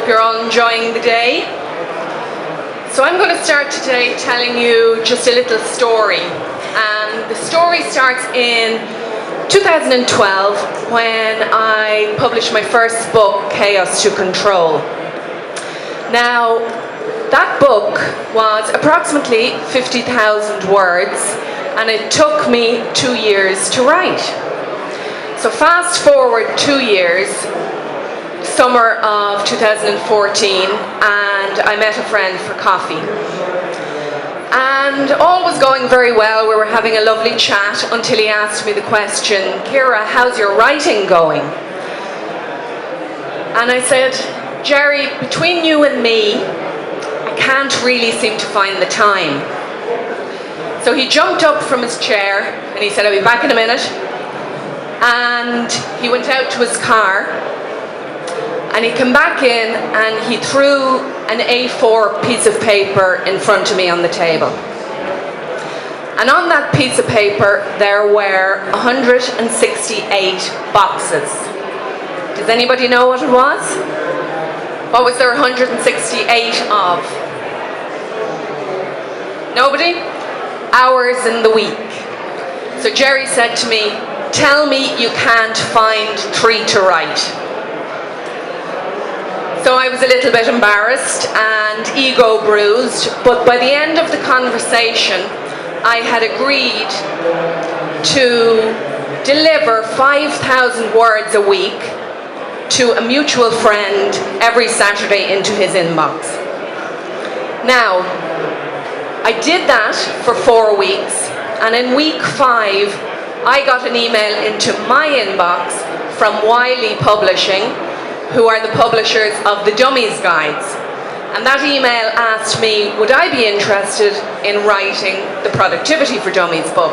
you're all enjoying the day. So I'm going to start today telling you just a little story. And the story starts in 2012 when I published my first book, Chaos to Control. Now, that book was approximately 50,000 words, and it took me 2 years to write. So fast forward 2 years, summer of 2014, and I met a friend for coffee. And all was going very well. We were having a lovely chat until he asked me the question, "Ciara, how's your writing going?" And I said, "Jerry, between you and me, I can't really seem to find the time." So he jumped up from his chair and he said, "I'll be back in a minute." And he went out to his car and he came back in and he threw an A4 piece of paper in front of me on the table. And on that piece of paper there were 168 boxes. Does anybody know what it was? What was there 168 of? Nobody? Hours in the week. So Jerry said to me, "Tell me you can't find 3 to write." So I was a little bit embarrassed and ego bruised, but by the end of the conversation, I had agreed to deliver 5,000 words a week to a mutual friend every Saturday into his inbox. Now, I did that for 4 weeks, and in week 5, I got an email into my inbox from Wiley Publishing, who are the publishers of the Dummies Guides. And that email asked me, would I be interested in writing the Productivity for Dummies book?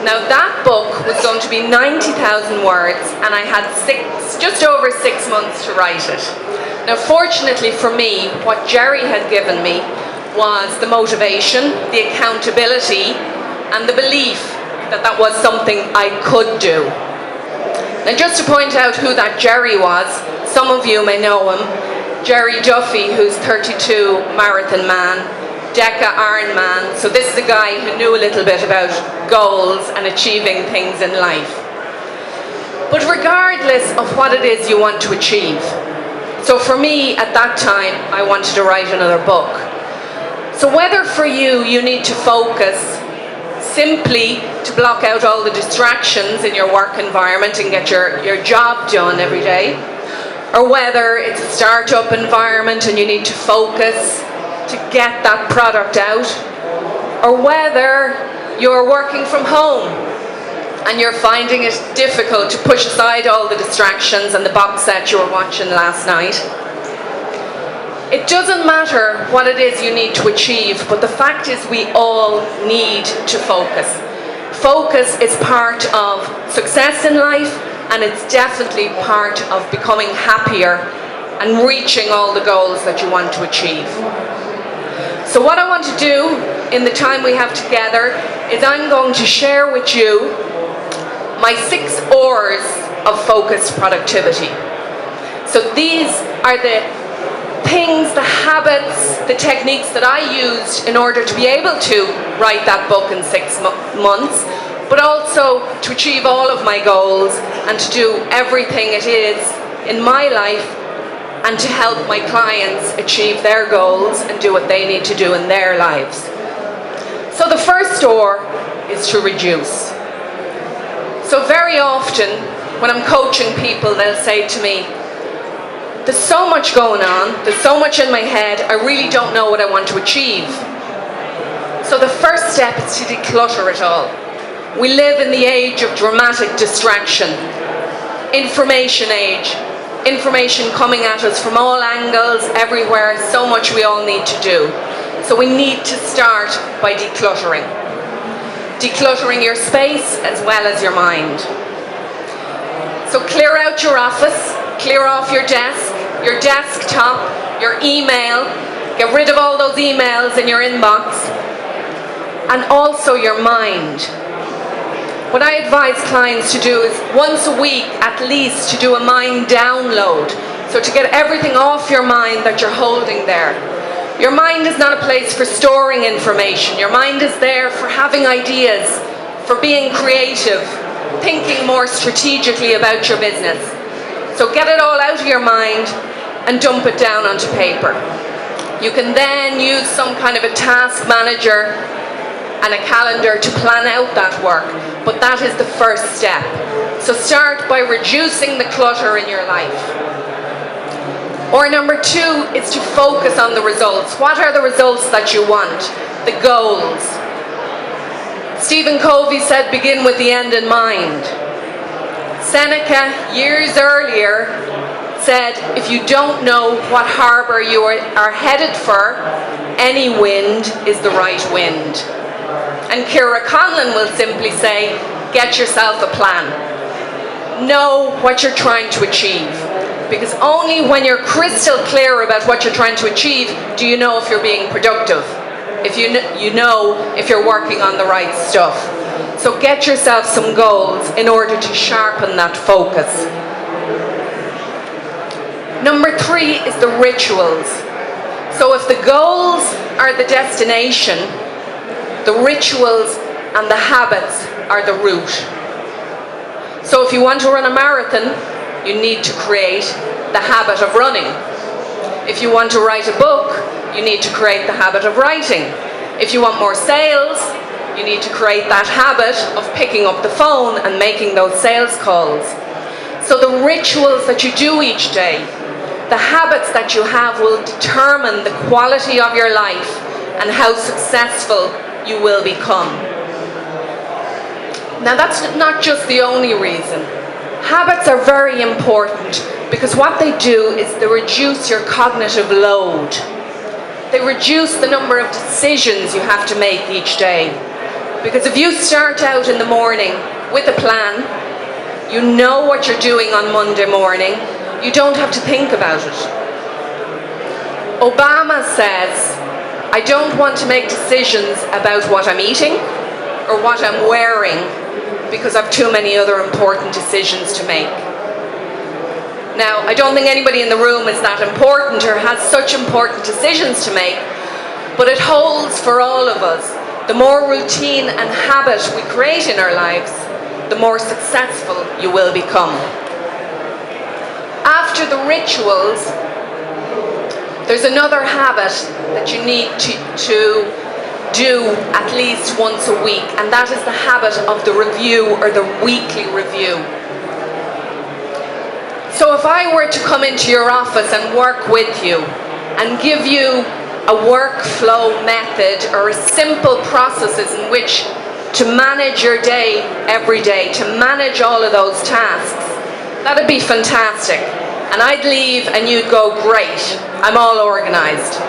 Now that book was going to be 90,000 words, and I had just over 6 months to write it. Now fortunately for me, what Jerry had given me was the motivation, the accountability, and the belief that that was something I could do. Now just to point out who that Jerry was, some of you may know him. Jerry Duffy, who's 32 marathon man, Deca Ironman. So this is a guy who knew a little bit about goals and achieving things in life. But regardless of what it is you want to achieve, so for me at that time, I wanted to write another book. So whether for you, you need to focus simply to block out all the distractions in your work environment and get your job done every day, or whether it's a startup environment and you need to focus to get that product out, or whether you're working from home and you're finding it difficult to push aside all the distractions and the box set you were watching last night. It doesn't matter what it is you need to achieve, but the fact is we all need to focus. Focus is part of success in life, and it's definitely part of becoming happier and reaching all the goals that you want to achieve. So what I want to do in the time we have together is I'm going to share with you my 6 R's of focused productivity. So these are the things, the habits, the techniques that I used in order to be able to write that book in 6 months, but also to achieve all of my goals and to do everything it is in my life and to help my clients achieve their goals and do what they need to do in their lives. So the first R is to reduce. So very often when I'm coaching people, they'll say to me, "There's so much going on, there's so much in my head, I really don't know what I want to achieve." So the first step is to declutter it all. We live in the age of dramatic distraction, information age, information coming at us from all angles, everywhere, so much we all need to do. So we need to start by decluttering. Decluttering your space as well as your mind. So clear out your office, clear off your desk, your desktop, your email, get rid of all those emails in your inbox, and also your mind. What I advise clients to do is once a week at least to do a mind download, So to get everything off your mind that you're holding there. Your mind is not a place for storing information. Your mind is there for having ideas, for being creative, thinking more strategically about your business. So get it all out of your mind and dump it down onto paper. You can then use some kind of a task manager and a calendar to plan out that work, but that is the first step. So start by reducing the clutter in your life. Or number 2 is to focus on the results. What are the results that you want? The goals. Stephen Covey said, begin with the end in mind. Seneca, years earlier, said, if you don't know what harbour you are headed for, any wind is the right wind. And Ciara Conlon will simply say, get yourself a plan. Know what you're trying to achieve. Because only when you're crystal clear about what you're trying to achieve do you know if you're being productive. If you know if you're working on the right stuff. So get yourself some goals in order to sharpen that focus. Number 3 is the rituals. So if the goals are the destination, the rituals and the habits are the route. So if you want to run a marathon, you need to create the habit of running. If you want to write a book, you need to create the habit of writing. If you want more sales, you need to create that habit of picking up the phone and making those sales calls. So the rituals that you do each day, the habits that you have will determine the quality of your life and how successful you will become. Now that's not just the only reason. Habits are very important because what they do is they reduce your cognitive load. They reduce the number of decisions you have to make each day. Because if you start out in the morning with a plan, you know what you're doing on Monday morning, you don't have to think about it. Obama says, I don't want to make decisions about what I'm eating or what I'm wearing because I've too many other important decisions to make. Now, I don't think anybody in the room is that important or has such important decisions to make, but it holds for all of us. The more routine and habit we create in our lives, the more successful you will become. After the rituals, there's another habit that you need to do at least once a week, and that is the habit of the review or the weekly review. So if I were to come into your office and work with you and give you a workflow method or a simple processes in which to manage your day every day, to manage all of those tasks, that'd be fantastic. And I'd leave and you'd go, great, I'm all organized.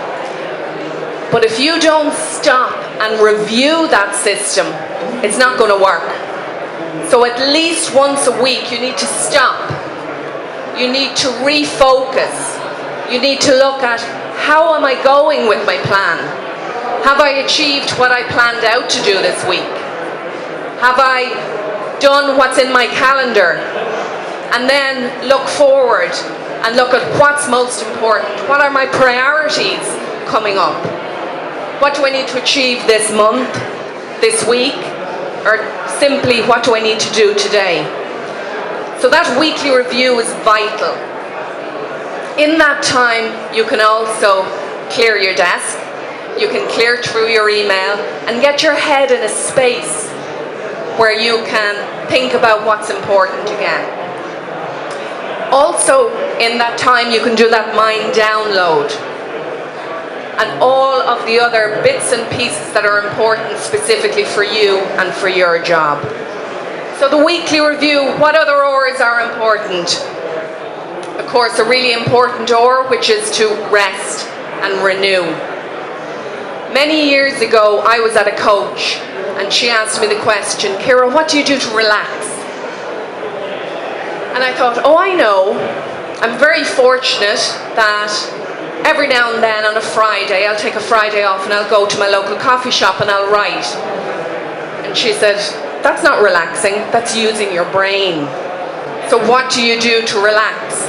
But if you don't stop and review that system, it's not going to work. So at least once a week you need to stop. You need to refocus. You need to look at, how am I going with my plan? Have I achieved what I planned out to do this week? Have I done what's in my calendar? And then look forward and look at what's most important. What are my priorities coming up? What do I need to achieve this month, this week, or simply what do I need to do today? So that weekly review is vital. In that time, you can also clear your desk, you can clear through your email and get your head in a space where you can think about what's important again. Also, in that time, you can do that mind download and all of the other bits and pieces that are important specifically for you and for your job. So the weekly review, what other R's are important? Of course, a really important R, which is to rest and renew. Many years ago, I was at a coach and she asked me the question, Ciara, what do you do to relax? And I thought, oh, I know. I'm very fortunate that every now and then on a Friday, I'll take a Friday off and I'll go to my local coffee shop and I'll write. And she said, that's not relaxing, that's using your brain. So what do you do to relax?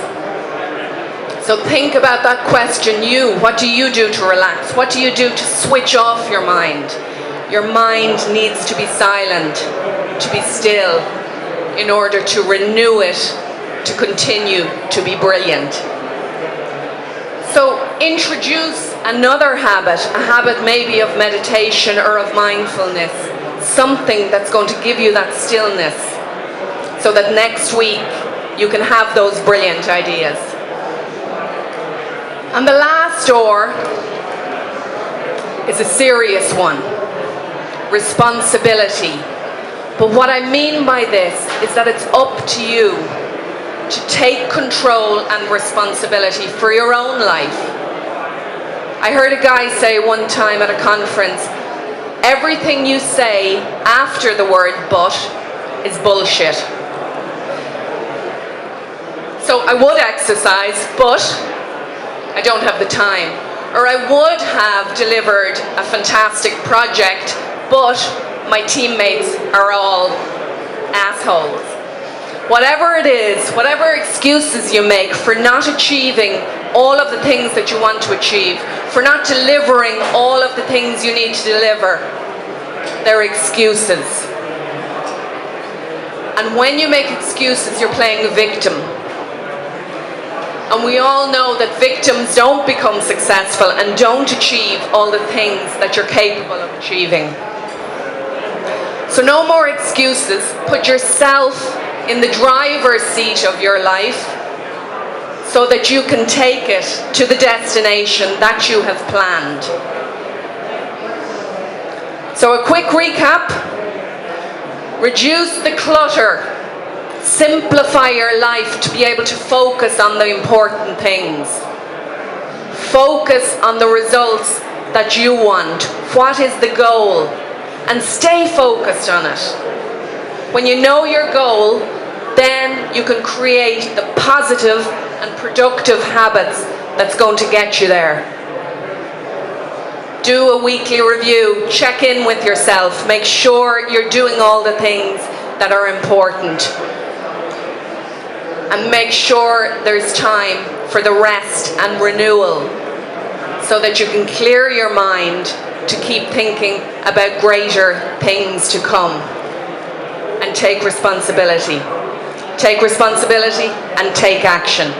So think about that question, what do you do to relax? What do you do to switch off your mind? Your mind needs to be silent, to be still, in order to renew it, to continue to be brilliant. So introduce another habit, a habit maybe of meditation or of mindfulness, something that's going to give you that stillness, so that next week you can have those brilliant ideas. And the last R is a serious one, responsibility. But what I mean by this is that it's up to you to take control and responsibility for your own life. I heard a guy say one time at a conference, everything you say after the word but is bullshit. So I would exercise, but I don't have the time. Or I would have delivered a fantastic project, but my teammates are all assholes. Whatever it is, whatever excuses you make for not achieving all of the things that you want to achieve, for not delivering all of the things you need to deliver, they're excuses. And when you make excuses, you're playing the victim. And we all know that victims don't become successful and don't achieve all the things that you're capable of achieving. So no more excuses. Put yourself in the driver's seat of your life so that you can take it to the destination that you have planned. So a quick recap. Reduce the clutter. Simplify your life to be able to focus on the important things. Focus on the results that you want. What is the goal? And stay focused on it. When you know your goal, then you can create the positive and productive habits that's going to get you there. Do a weekly review. Check in with yourself. Make sure you're doing all the things that are important. And make sure there's time for the rest and renewal so that you can clear your mind to keep thinking about greater things to come. And take responsibility. Take responsibility and take action.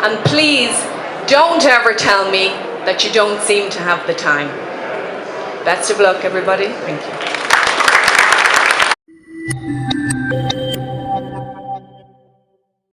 And please don't ever tell me that you don't seem to have the time. Best of luck, everybody. Thank you.